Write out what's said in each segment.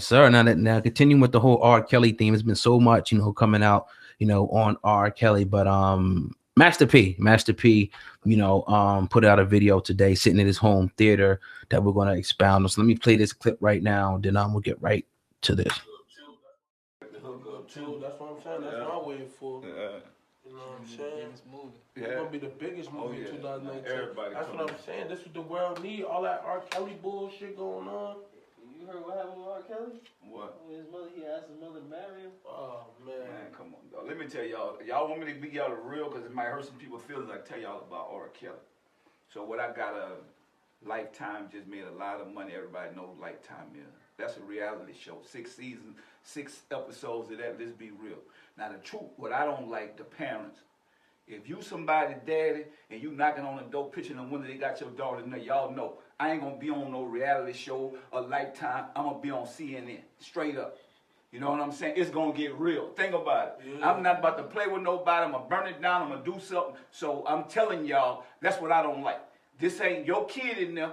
Yes, sir. Now continuing with the whole R. Kelly theme, there's been so much, coming out, on R. Kelly. But Master P, put out a video today, sitting in his home theater that we're gonna expound on. So let me play this clip right now, then we'll get right to this. That's what I'm saying. That's what I'm waiting for. You know what I'm saying? It's gonna be the biggest movie in 2019. That's what I'm saying. This is what the world need. All that R. Kelly bullshit going on. You heard what happened with R. Kelly? What? His mother, he asked his mother to marry him. Oh man, come on, dog. Let me tell y'all. Y'all want me to be y'all the real, because it might hurt some people's feelings. I tell y'all about R. Kelly. So what I got Lifetime just made a lot of money. Everybody knows Lifetime is. That's a reality show. 6 seasons, 6 episodes of that. Let's be real. Now the truth, what I don't like, the parents. If you somebody daddy and you knocking on the door, pitching the window, they got your daughter in there, y'all know. I ain't gonna be on no reality show or Lifetime. I'm gonna be on CNN, straight up. You know what I'm saying? It's gonna get real. Think about it. Yeah. I'm not about to play with nobody. I'm gonna burn it down. I'm gonna do something. So I'm telling y'all, that's what I don't like. This ain't your kid in there.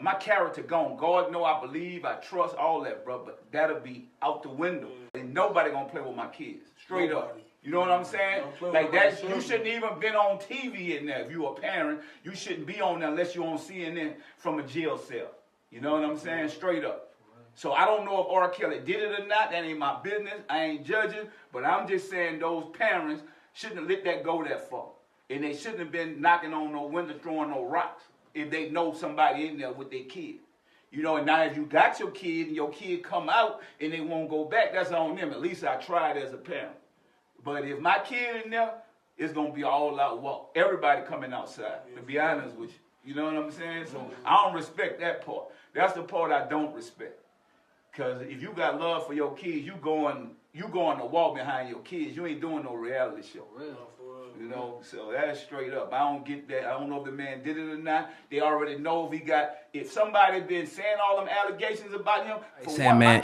My character gone. God know I believe, I trust, all that, bro. But that'll be out the window. And nobody gonna play with my kids. Straight up. You know what I'm saying? Like that, you shouldn't even been on TV in there. If you a parent, you shouldn't be on there unless you're on CNN from a jail cell. You know what I'm saying? Straight up. So I don't know if R. Kelly did it or not. That ain't my business. I ain't judging. But I'm just saying those parents shouldn't have let that go that far. And they shouldn't have been knocking on no window, throwing no rocks if they know somebody in there with their kid. You know, and now if you got your kid and your kid come out and they won't go back, that's on them. At least I tried as a parent. But if my kid in there, it's going to be all out walk. Everybody coming outside, to be honest with you. You know what I'm saying? So I don't respect that part. That's the part I don't respect. Because if you got love for your kids, you going to walk behind your kids. You ain't doing no reality show. You know, so that's straight up. I don't get that. I don't know if the man did it or not. They already know if somebody been saying all them allegations about him. Sam, man,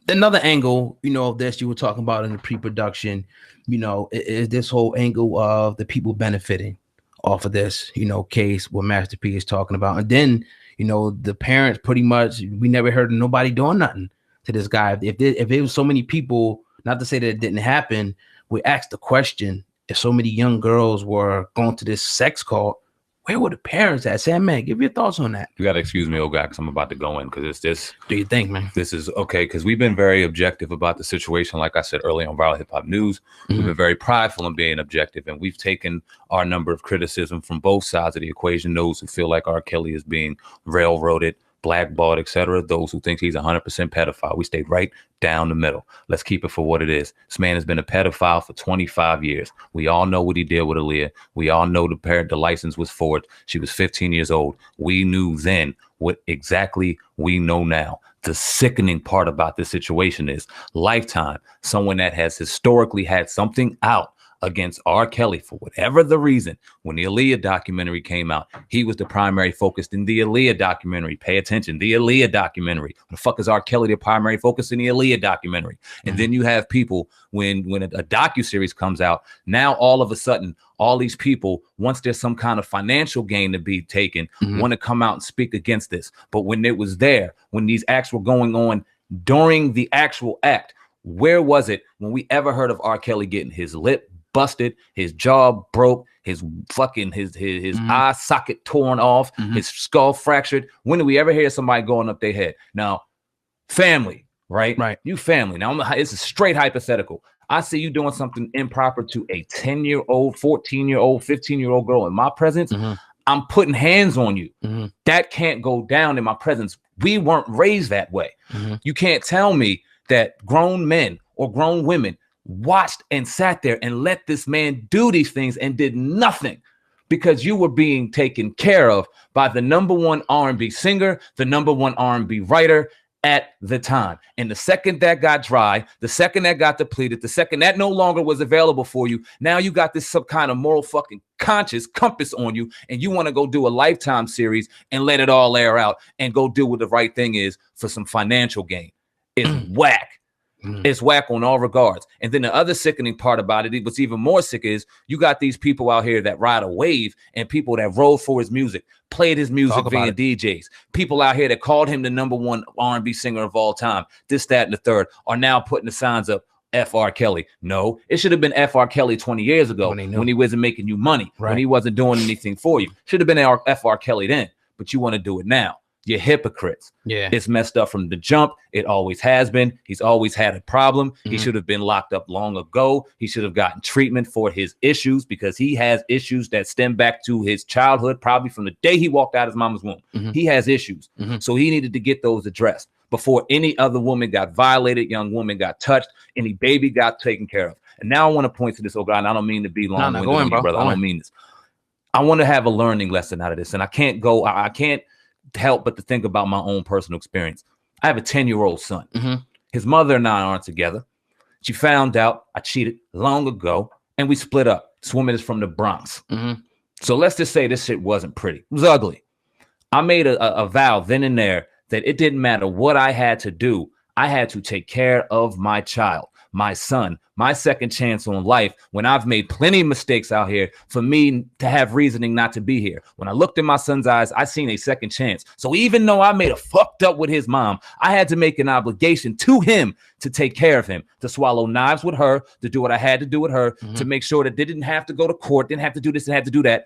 another angle, of this you were talking about in the pre-production, is this whole angle of the people benefiting off of this, case what Master P is talking about. And then, the parents pretty much, we never heard of nobody doing nothing to this guy. If it was so many people, not to say that it didn't happen, we asked the question, if so many young girls were going to this sex cult, where were the parents at? Sam, man, give your thoughts on that. You got to excuse me, old guy, because I'm about to go in, because it's this. Do you think, man? This is okay, because we've been very objective about the situation. Like I said earlier on Viral Hip Hop News, we've been very prideful in being objective, and we've taken our number of criticism from both sides of the equation. Those who feel like R. Kelly is being railroaded, blackballed, etc. Those who think he's 100% pedophile. We stayed right down the middle. Let's keep it for what it is. This man has been a pedophile for 25 years. We all know what he did with Aaliyah. We all know the license was forged. She was 15 years old. We knew then what exactly we know now. The sickening part about this situation is Lifetime, someone that has historically had something out against R. Kelly for whatever the reason. When the Aaliyah documentary came out, he was the primary focus in the Aaliyah documentary. Pay attention, the Aaliyah documentary. What the fuck is R. Kelly the primary focus in the Aaliyah documentary? And then you have people, when a docuseries comes out, now all of a sudden, all these people, once there's some kind of financial gain to be taken, want to come out and speak against this. But when it was there, when these acts were going on during the actual act, where was it when we ever heard of R. Kelly getting his lip busted, his jaw broke, his eye socket torn off, his skull fractured? When did we ever hear somebody going up their head? Now, family, right? You family. Now, it's a straight hypothetical. I see you doing something improper to a 10-year-old, 14-year-old, 15-year-old girl in my presence. I'm putting hands on you. That can't go down in my presence. We weren't raised that way. You can't tell me that grown men or grown women watched and sat there and let this man do these things and did nothing because you were being taken care of by the #1 R&B singer, the #1 R&B writer at the time. And the second that got dry, the second that got depleted, the second that no longer was available for you, now you got this some kind of moral fucking conscious compass on you, and you want to go do a Lifetime series and let it all air out and go do what the right thing is for some financial gain. It's whack. It's whack on all regards. And then the other sickening part about it, what's even more sick is you got these people out here that ride a wave and people that rolled for his music, played his music via DJs. People out here that called him the #1 R&B singer of all time, this, that, and the third, are now putting the signs up, F. R. Kelly. No, it should have been F. R. Kelly 20 years ago when he wasn't making you money, when he wasn't doing anything for you. Should have been F. R. Kelly then, but you want to do it now. You're hypocrites. Yeah, it's messed up from the jump. It always has been. He's always had a problem. He should have been locked up long ago. He should have gotten treatment for his issues because he has issues that stem back to his childhood, probably from the day he walked out his mama's womb. He has issues. So he needed to get those addressed before any other woman got violated, young woman got touched, any baby got taken care of. And now I want to point to this, oh God, and I don't mean to be long-winded on you, brother. I don't mean this. I want to have a learning lesson out of this. And I can't help but to think about my own personal experience. I have a 10-year-old son. His mother and I aren't together. She found out I cheated long ago and we split up. This woman is from the Bronx. So let's just say this shit wasn't pretty. It was ugly. I made a vow then and there that it didn't matter what I had to do. I had to take care of my child, my son, my second chance on life when I've made plenty of mistakes out here for me to have reasoning not to be here. When I looked in my son's eyes, I seen a second chance. So even though I made a fucked up with his mom, I had to make an obligation to him to take care of him, to swallow knives with her, to do what I had to do with her, to make sure that they didn't have to go to court, didn't have to do this, didn't have to do that,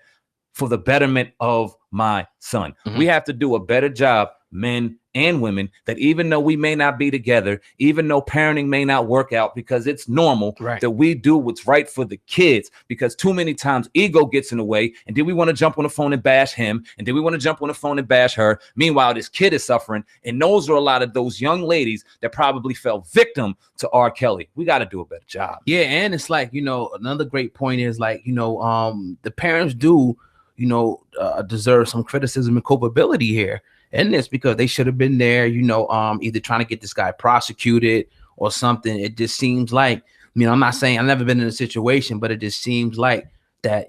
for the betterment of my son. We have to do a better job, men and women, that even though we may not be together, even though parenting may not work out, because it's normal, that we do what's right for the kids, because too many times ego gets in the way. And then we want to jump on the phone and bash him. And then we want to jump on the phone and bash her. Meanwhile, this kid is suffering. And those are a lot of those young ladies that probably fell victim to R. Kelly. We got to do a better job. Yeah. And it's like, another great point is like, the parents do, deserve some criticism and culpability here. And this because they should have been there, either trying to get this guy prosecuted or something. It just seems like, I'm not saying I've never been in a situation, but it just seems like that,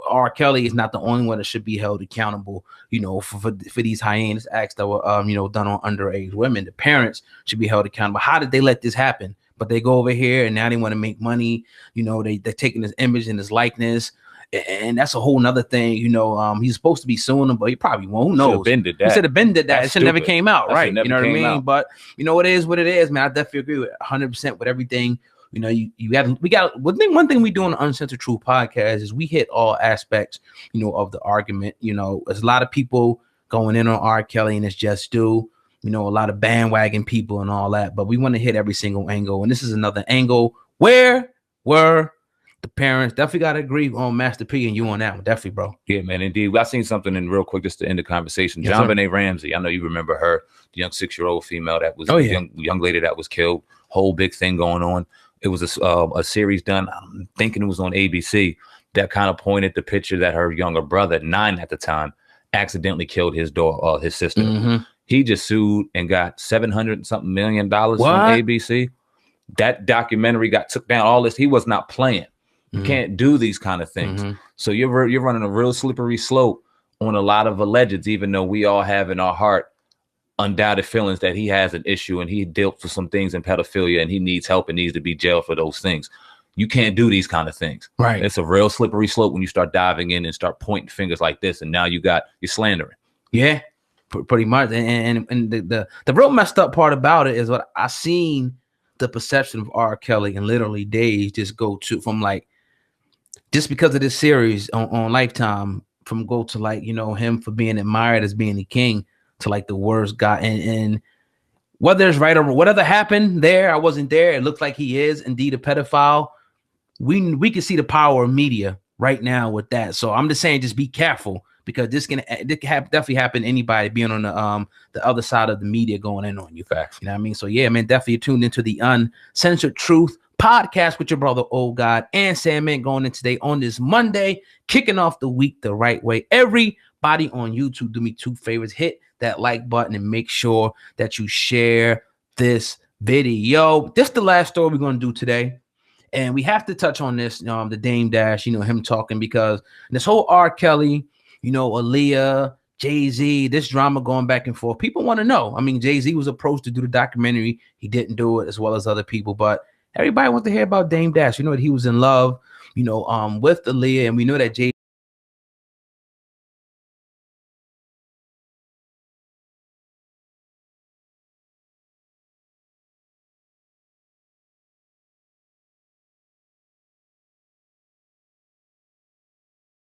R. Kelly is not the only one that should be held accountable, for these heinous acts that were, done on underage women. The parents should be held accountable. How did they let this happen? But they go over here and now they want to make money. They're taking his image and his likeness. And that's a whole nother thing, he's supposed to be suing him, but he probably won't. Who knows? He should have been did that. It should never came out, right? You know what I mean? Out. But it is what it is, man. I definitely agree with 100% with everything. We got one thing we do on the Uncensored Truth podcast is we hit all aspects, of the argument. There's a lot of people going in on R. Kelly and it's just due. A lot of bandwagon people and all that, but we want to hit every single angle. And this is another angle. Where were the parents? Definitely got to agree on Master P and you on that one. Definitely, bro. Yeah, man, indeed. I seen something in real quick just to end the conversation. Yes, JonBenet Ramsey. I know you remember her, the young 6-year-old female that was young lady that was killed. Whole big thing going on. It was a series done. I'm thinking it was on ABC that kind of pointed the picture that her younger brother, 9 at the time, accidentally killed his daughter, his sister. He just sued and got $700 million from ABC. That documentary took down all this. He was not playing. You can't do these kind of things. So you're running a real slippery slope on a lot of allegeds, even though we all have in our heart undoubted feelings that he has an issue and he dealt with some things in pedophilia and he needs help and needs to be jailed for those things. You can't do these kind of things. Right. It's a real slippery slope when you start diving in and start pointing fingers like this. And now you're slandering. Yeah, pretty much. And the real messed up part about it is what I seen the perception of R. Kelly in literally days just go to from like, just because of this series on Lifetime, from go to like, him for being admired as being the king to like the worst guy. And whether it's right or whatever happened there, I wasn't there. It looks like he is indeed a pedophile. We can see the power of media right now with that. So I'm just saying, just be careful because this can definitely happen to anybody being on the other side of the media going in on you. Facts. You know what I mean? So yeah, man, definitely tuned into the Uncensored Truth podcast with your brother Old God and Sandman going in today on this Monday, kicking off the week the right way. Everybody on YouTube, do me 2 favors: hit that like button and make sure that you share this video. This is the last story we're going to do today, and we have to touch on this, the Dame Dash, him talking, because this whole R. Kelly, Aaliyah, Jay-Z, this drama going back and forth. People want to know. I mean, Jay-Z was approached to do the documentary. He didn't do it, as well as other people, but everybody wants to hear about Dame Dash. You know that he was in love, with Aaliyah, and we know that Jay